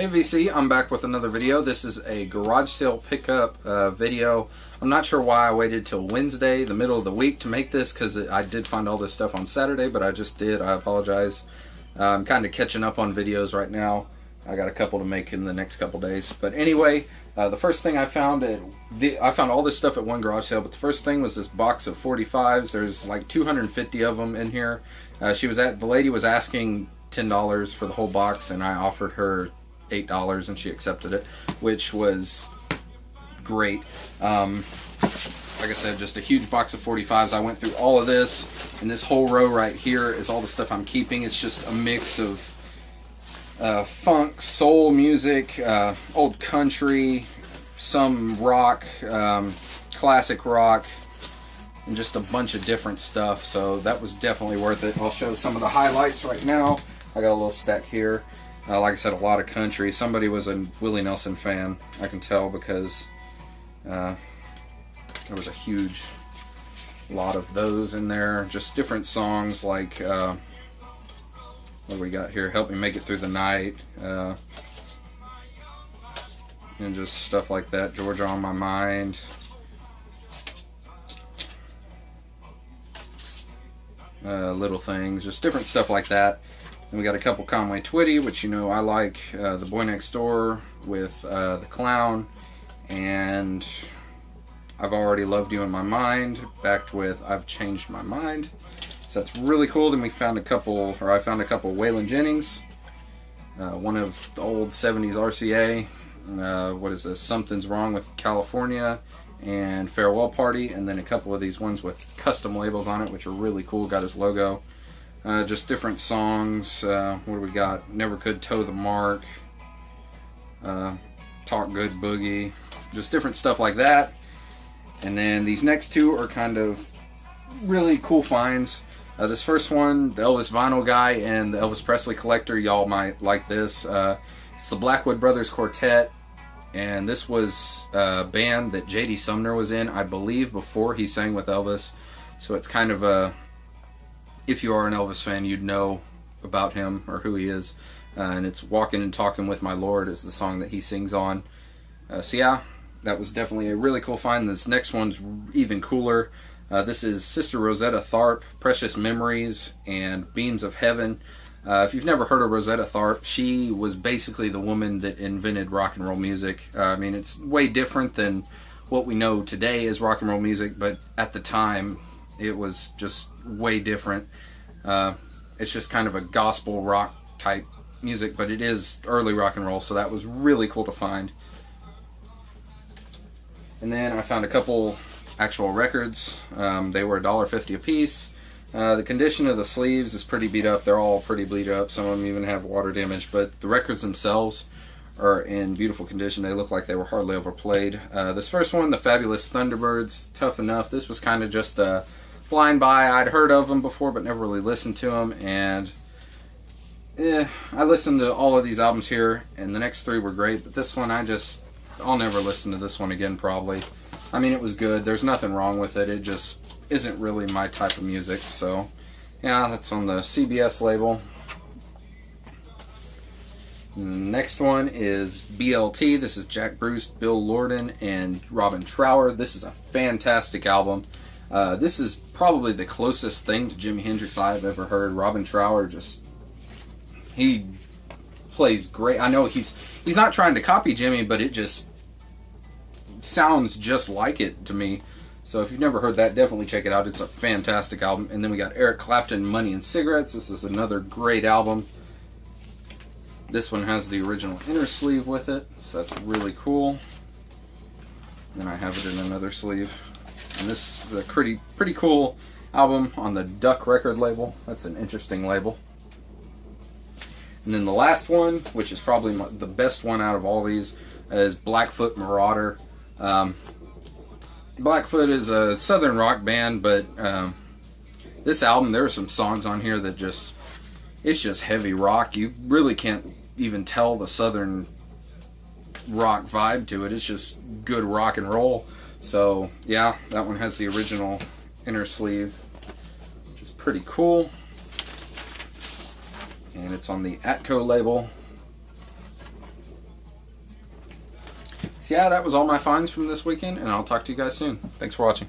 Hey VC, I'm back with another video. This is a garage sale pickup video. I'm not sure why I waited till Wednesday, the middle of the week, to make this, because I did find all this stuff on Saturday, but I just did. I apologize. I'm kind of catching up on videos right now. I got a couple to make in the next couple days. But anyway, the first thing I found, I found all this stuff at one garage sale, but the first thing was this box of 45s. There's like 250 of them in here. The lady was asking $10 for the whole box, and I offered her $8 and she accepted it, which was great. Like I said, just a huge box of 45s. I went through all of this, and this whole row right here is all the stuff I'm keeping. It's just a mix of funk, soul music, old country, some rock, classic rock, and just a bunch of different stuff. So that was definitely worth it. I'll show some of the highlights right now. I got a little stack here. Like I said, a lot of country. Somebody was a Willie Nelson fan, I can tell, because there was a huge lot of those in there. Just different songs like, what do we got here? Help Me Make It Through the Night. And just stuff like that. Georgia on My Mind. Little Things. Just different stuff like that. And we got a couple Conway Twitty, which you know I like, The Boy Next Door with The Clown, and I've Already Loved You in My Mind, backed with I've Changed My Mind. So that's really cool. Then we found I found a couple Waylon Jennings, one of the old 70s RCA, what is this, Something's Wrong with California, and Farewell Party, and then a couple of these ones with custom labels on it, which are really cool, got his logo. Just different songs. What do we got? Never Could Toe the Mark, Talk Good Boogie, just different stuff like that. And then these next two are kind of really cool finds. This first one, the Elvis Vinyl Guy and the Elvis Presley Collector, y'all might like this. It's the Blackwood Brothers Quartet, and this was a band that J.D. Sumner was in, I believe, before he sang with Elvis. So it's kind of a, if you are an Elvis fan, you'd know about him or who he is. And it's Walking and Talking with My Lord is the song that he sings on. So yeah, that was definitely a really cool find. This next one's even cooler. This is Sister Rosetta Tharpe, Precious Memories and Beams of Heaven. If you've never heard of Rosetta Tharpe, she was basically the woman that invented rock and roll music. I mean, it's way different than what we know today as rock and roll music, but at the time it was just way different. It's just kind of a gospel rock type music, but it is early rock and roll, so that was really cool to find. And then I found a couple actual records. They were $1.50 a piece. The condition of the sleeves is pretty beat up. They're all pretty bleed up. Some of them even have water damage, but the records themselves are in beautiful condition. They look like they were hardly overplayed. This first one, the Fabulous Thunderbirds, Tough Enough. This was kind of just a blind buy. I'd heard of them before, but never really listened to them. And I listened to all of these albums here, and the next three were great. But this one, I'll never listen to this one again, probably. I mean, it was good. There's nothing wrong with it. It just isn't really my type of music. So, yeah, that's on the CBS label. And the next one is BLT. This is Jack Bruce, Bill Lorden, and Robin Trower. This is a fantastic album. This is probably the closest thing to Jimi Hendrix I've ever heard. Robin Trower, he plays great. I know he's not trying to copy Jimmy, but it just sounds just like it to me. So if you've never heard that, definitely check it out. It's a fantastic album. And then we got Eric Clapton, Money and Cigarettes. This is another great album. This one has the original inner sleeve with it, so that's really cool. Then I have it in another sleeve. And this is a pretty cool album on the Duck record label. That's an interesting label. And then the last one, which is probably the best one out of all these, is Blackfoot Marauder. Blackfoot is a southern rock band, but this album, there are some songs on here that it's just heavy rock. You really can't even tell the southern rock vibe to it. It's just good rock and roll. So yeah, that one has the original inner sleeve, which is pretty cool. And it's on the Atco label. So yeah, that was all my finds from this weekend, and I'll talk to you guys soon. Thanks for watching.